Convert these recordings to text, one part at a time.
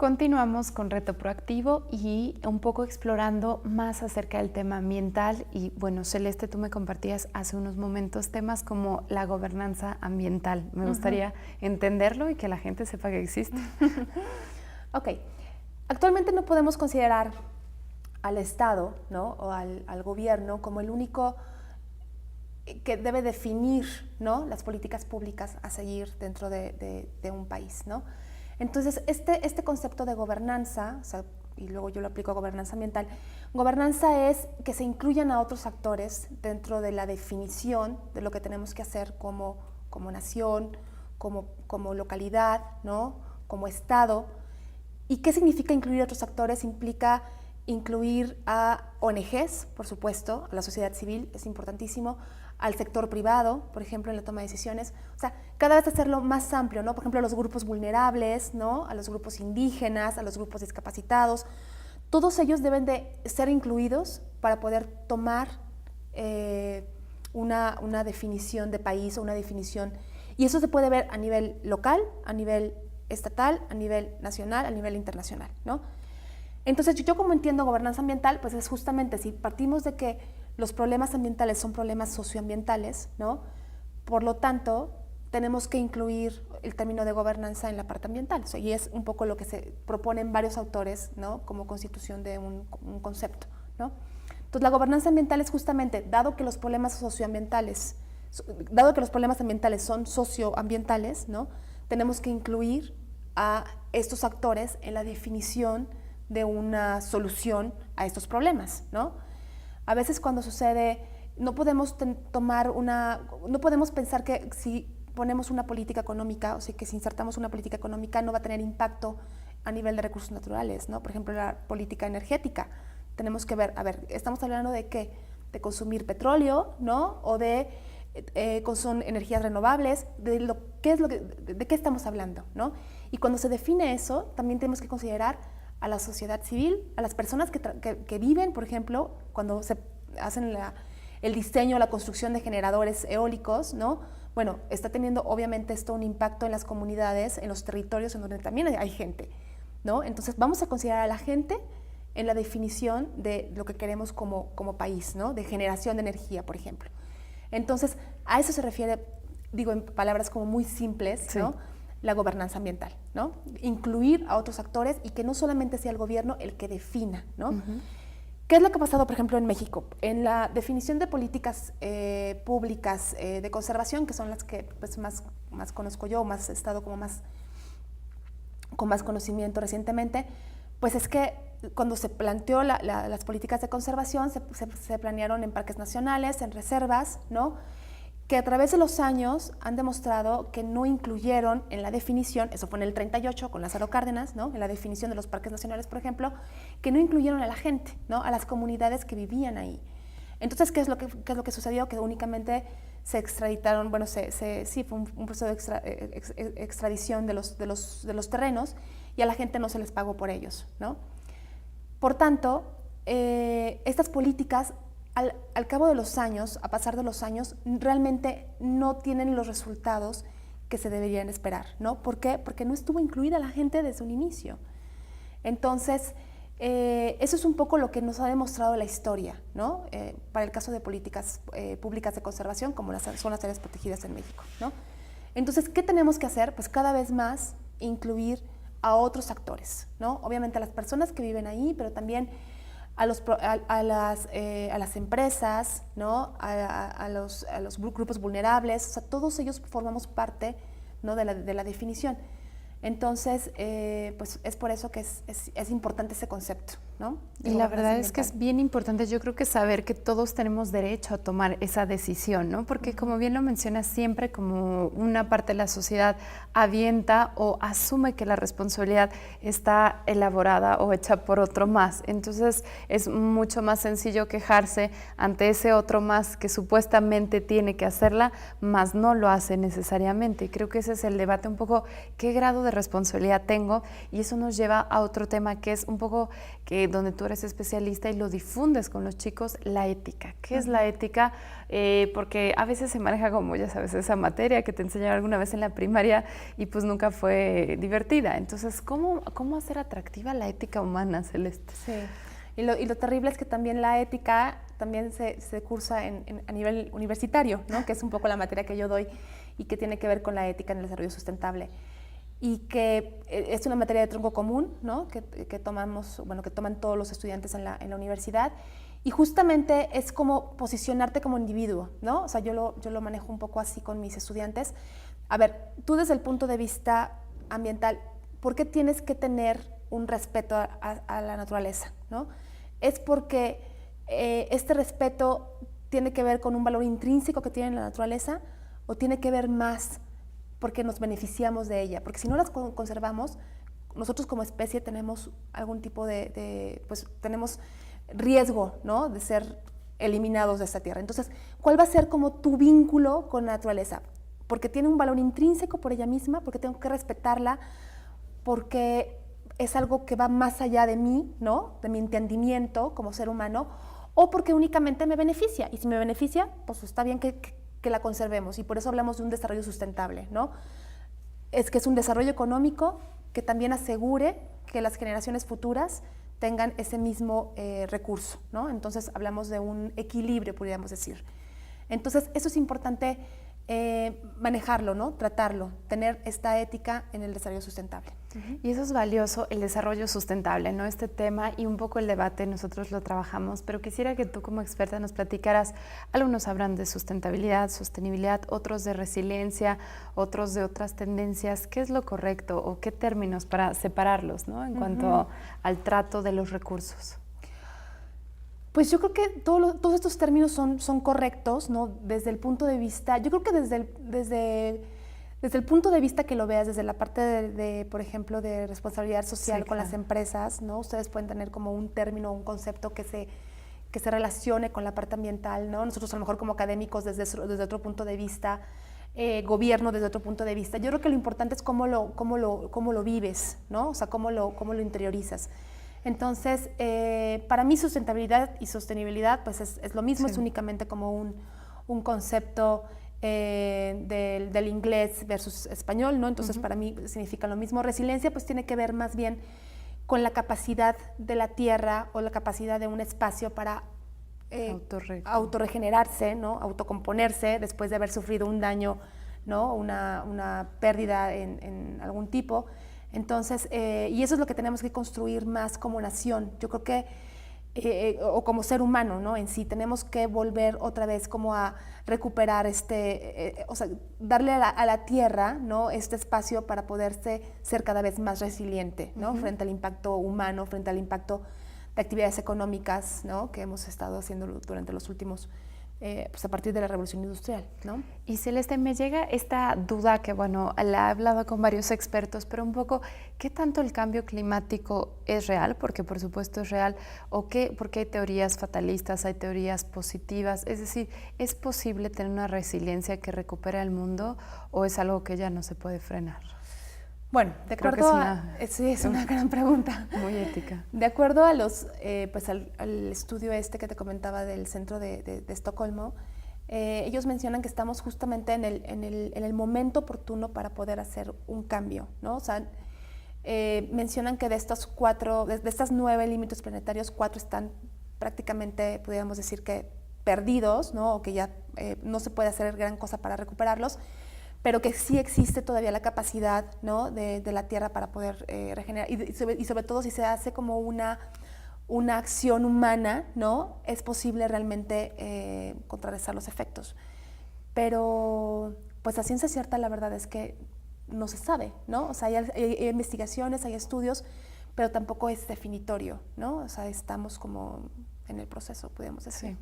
Continuamos con Reto Proactivo y un poco explorando más acerca del tema ambiental. Y bueno, Celeste, tú me compartías hace unos momentos temas como la gobernanza ambiental. Me gustaría entenderlo y que la gente sepa que existe. Ok, actualmente no podemos considerar al Estado, ¿no? O al gobierno como el único que debe definir, ¿no?, las políticas públicas a seguir dentro de un país, ¿no? Entonces, este concepto de gobernanza, o sea, y luego yo lo aplico a gobernanza ambiental, gobernanza es que se incluyan a otros actores dentro de la definición de lo que tenemos que hacer como nación, como localidad, ¿no?, como Estado. ¿Y qué significa incluir a otros actores? Implica incluir a ONGs, por supuesto, a la sociedad civil, es importantísimo, al sector privado, por ejemplo, en la toma de decisiones. O sea, cada vez hacerlo más amplio, ¿no? Por ejemplo, a los grupos vulnerables, ¿no?, a los grupos indígenas, a los grupos discapacitados. Todos ellos deben de ser incluidos para poder tomar una definición de país o una definición. Y eso se puede ver a nivel local, a nivel estatal, a nivel nacional, a nivel internacional, ¿no? Entonces, yo como entiendo gobernanza ambiental, pues es justamente si partimos de que los problemas ambientales son problemas socioambientales, ¿no?, por lo tanto, tenemos que incluir el término de gobernanza en la parte ambiental. Y es un poco lo que se proponen varios autores, ¿no?, como constitución de un concepto, ¿no? Entonces, la gobernanza ambiental es justamente, dado que los problemas ambientales son socioambientales, ¿no?, tenemos que incluir a estos actores en la definición de una solución a estos problemas, ¿no? A veces cuando sucede, no podemos pensar que si ponemos una política económica, o sea, que si insertamos una política económica no va a tener impacto a nivel de recursos naturales, ¿no? Por ejemplo, la política energética. Tenemos que ver, ¿estamos hablando de qué? De consumir petróleo, ¿no? O de consumir energías renovables, ¿de qué estamos hablando, ¿no? Y cuando se define eso, también tenemos que considerar a la sociedad civil, a las personas que viven, por ejemplo, cuando se hacen el diseño, la construcción de generadores eólicos, ¿no? Bueno, está teniendo obviamente esto un impacto en las comunidades, en los territorios en donde también hay gente, ¿no? Entonces vamos a considerar a la gente en la definición de lo que queremos como país, ¿no?, de generación de energía, por ejemplo. Entonces, a eso se refiere, digo en palabras como muy simples, Sí. ¿no?, la gobernanza ambiental, ¿no? Incluir a otros actores y que no solamente sea el gobierno el que defina, ¿no? Uh-huh. ¿Qué es lo que ha pasado, por ejemplo, en México? En la definición de políticas públicas de conservación, que son las que pues, más conozco yo, más he estado como con más conocimiento recientemente, pues es que cuando se planteó las políticas de conservación, se planearon en parques nacionales, en reservas, ¿no?, que a través de los años han demostrado que no incluyeron en la definición, eso fue en el 38 con Lázaro Cárdenas, ¿no?, en la definición de los parques nacionales, por ejemplo, que no incluyeron a la gente, ¿no?, a las comunidades que vivían ahí. Entonces, ¿qué es lo que sucedió? Que únicamente se extraditaron, bueno, sí, fue un proceso de extradición de los terrenos y a la gente no se les pagó por ellos, ¿no? Por tanto, estas políticas al cabo de los años, a pasar de los años, realmente no tienen los resultados que se deberían esperar, ¿no? ¿Por qué? Porque no estuvo incluida la gente desde un inicio. Entonces, eso es un poco lo que nos ha demostrado la historia, ¿no? Para el caso de políticas públicas de conservación, como son las áreas protegidas en México, ¿no? Entonces, ¿qué tenemos que hacer? Pues cada vez más incluir a otros actores, ¿no? Obviamente a las personas que viven ahí, pero también a las empresas, ¿no?, a los grupos vulnerables, o sea, todos ellos formamos parte, ¿no?, de la definición. Entonces, pues es por eso que es importante ese concepto, ¿no? Y la verdad es que es bien importante, yo creo que saber que todos tenemos derecho a tomar esa decisión, ¿no? Porque como bien lo mencionas, siempre como una parte de la sociedad avienta o asume que la responsabilidad está elaborada o hecha por otro más. Entonces es mucho más sencillo quejarse ante ese otro más que supuestamente tiene que hacerla, más no lo hace necesariamente. Y creo que ese es el debate un poco, ¿qué grado de responsabilidad tengo? Y eso nos lleva a otro tema que es un poco que donde tú eres especialista y lo difundes con los chicos, la ética. ¿Qué es la ética? Porque a veces se maneja como, ya sabes, esa materia que te enseñaron alguna vez en la primaria y pues nunca fue divertida. Entonces, ¿cómo hacer atractiva la ética humana, Celeste? Sí. Y lo terrible es que también la ética también se cursa a nivel universitario, ¿no? Que es un poco la materia que yo doy y que tiene que ver con la ética en el desarrollo sustentable. Y que es una materia de tronco común, ¿no? que toman todos los estudiantes en la universidad. Y justamente es como posicionarte como individuo, ¿no? O sea, yo lo manejo un poco así con mis estudiantes. A ver, tú desde el punto de vista ambiental, ¿por qué tienes que tener un respeto a la naturaleza, ¿no? Es porque este respeto tiene que ver con un valor intrínseco que tiene la naturaleza o tiene que ver más porque nos beneficiamos de ella, porque si no las conservamos, nosotros como especie tenemos algún tipo pues tenemos riesgo, ¿no? De ser eliminados de esta tierra. Entonces, ¿cuál va a ser como tu vínculo con la naturaleza? Porque tiene un valor intrínseco por ella misma, porque tengo que respetarla, porque es algo que va más allá de mí, ¿no? De mi entendimiento como ser humano, o porque únicamente me beneficia. Y si me beneficia, pues está bien que la conservemos. Y por eso hablamos de un desarrollo sustentable, ¿no? Es que es un desarrollo económico que también asegure que las generaciones futuras tengan ese mismo recurso, ¿no? Entonces hablamos de un equilibrio, podríamos decir. Entonces eso es importante manejarlo, ¿no? Tratarlo, tener esta ética en el desarrollo sustentable. Y eso es valioso, el desarrollo sustentable, ¿no? Este tema y un poco el debate, nosotros lo trabajamos, pero quisiera que tú como experta nos platicaras, algunos hablan de sustentabilidad, sostenibilidad, otros de resiliencia, otros de otras tendencias. ¿Qué es lo correcto o qué términos para separarlos, ¿no? En cuanto al trato de los recursos. Pues yo creo que todos estos términos son correctos, ¿no? Desde el punto de vista, yo creo que desde el punto de vista que lo veas, desde la parte de por ejemplo, de responsabilidad social con las empresas, ¿no? Ustedes pueden tener como un término, un concepto que se relacione con la parte ambiental, ¿no? Nosotros a lo mejor como académicos desde otro punto de vista, gobierno desde otro punto de vista. Yo creo que lo importante es cómo lo vives, ¿no? O sea, cómo lo interiorizas. Entonces, para mí sustentabilidad y sostenibilidad pues es lo mismo, es únicamente como un concepto del inglés versus español, ¿no? Entonces, para mí significa lo mismo. Resiliencia pues tiene que ver más bien con la capacidad de la tierra o la capacidad de un espacio para autorregenerarse, ¿no? Autocomponerse después de haber sufrido un daño, ¿no? Una pérdida en algún tipo. Entonces, y eso es lo que tenemos que construir más como nación. Yo creo que, o como ser humano, ¿no? En sí, tenemos que volver otra vez como a recuperar o sea, darle a la tierra, ¿no? Este espacio para poderse ser cada vez más resiliente, ¿no? Frente al impacto humano, frente al impacto de actividades económicas, ¿no? Que hemos estado haciendo durante los últimos pues a partir de la revolución industrial, ¿no? Y Celeste, me llega esta duda que, bueno, la he hablado con varios expertos, pero un poco, ¿qué tanto el cambio climático es real? Porque por supuesto es real, porque hay teorías fatalistas, hay teorías positivas, es decir, ¿es posible tener una resiliencia que recupere al mundo o es algo que ya no se puede frenar? Bueno, de acuerdo sí, es una gran pregunta. Muy ética. De acuerdo a pues al estudio que te comentaba del centro de Estocolmo, ellos mencionan que estamos justamente en el momento oportuno para poder hacer un cambio, ¿no? O sea, mencionan que de estas 9 límites planetarios, 4 están prácticamente, podríamos decir que perdidos, ¿no? O que ya no se puede hacer gran cosa para recuperarlos, pero que sí existe todavía la capacidad, ¿no? de la Tierra para poder regenerar. Y sobre todo si se hace como una acción humana, ¿no? Es posible realmente contrarrestar los efectos. Pero, pues a ciencia cierta, la verdad es que no se sabe, ¿no? O sea, hay investigaciones, hay estudios, pero tampoco es definitorio, ¿no? O sea, estamos como en el proceso, podríamos decir. Sí.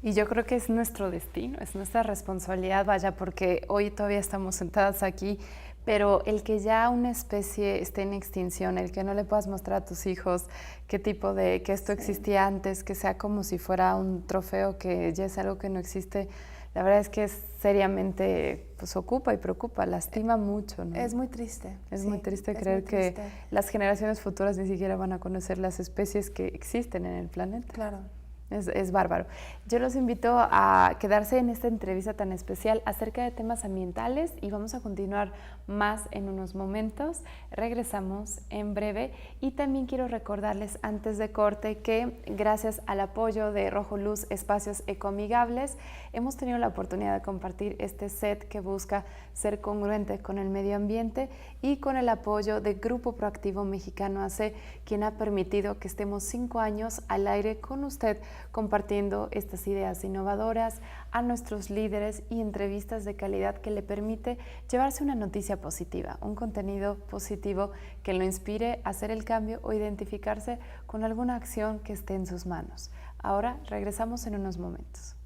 Y yo creo que es nuestro destino, es nuestra responsabilidad, vaya, porque hoy todavía estamos sentadas aquí, pero el que ya una especie esté en extinción, el que no le puedas mostrar a tus hijos que esto existía antes, que sea como si fuera un trofeo que ya es algo que no existe, la verdad es que seriamente pues, ocupa y preocupa, lastima mucho, ¿no? Es muy triste. Es muy triste creer que las generaciones futuras ni siquiera van a conocer las especies que existen en el planeta. Claro. Es bárbaro. Yo los invito a quedarse en esta entrevista tan especial acerca de temas ambientales y vamos a continuar más en unos momentos. Regresamos en breve y también quiero recordarles antes de corte que gracias al apoyo de Rojo Luz Espacios Ecoamigables hemos tenido la oportunidad de compartir este set que busca ser congruente con el medio ambiente y con el apoyo de Grupo Proactivo Mexicano AC, quien ha permitido que estemos 5 años al aire con usted compartiendo estas ideas innovadoras a nuestros líderes y entrevistas de calidad que le permite llevarse una noticia positiva, un contenido positivo que lo inspire a hacer el cambio o identificarse con alguna acción que esté en sus manos. Ahora regresamos en unos momentos.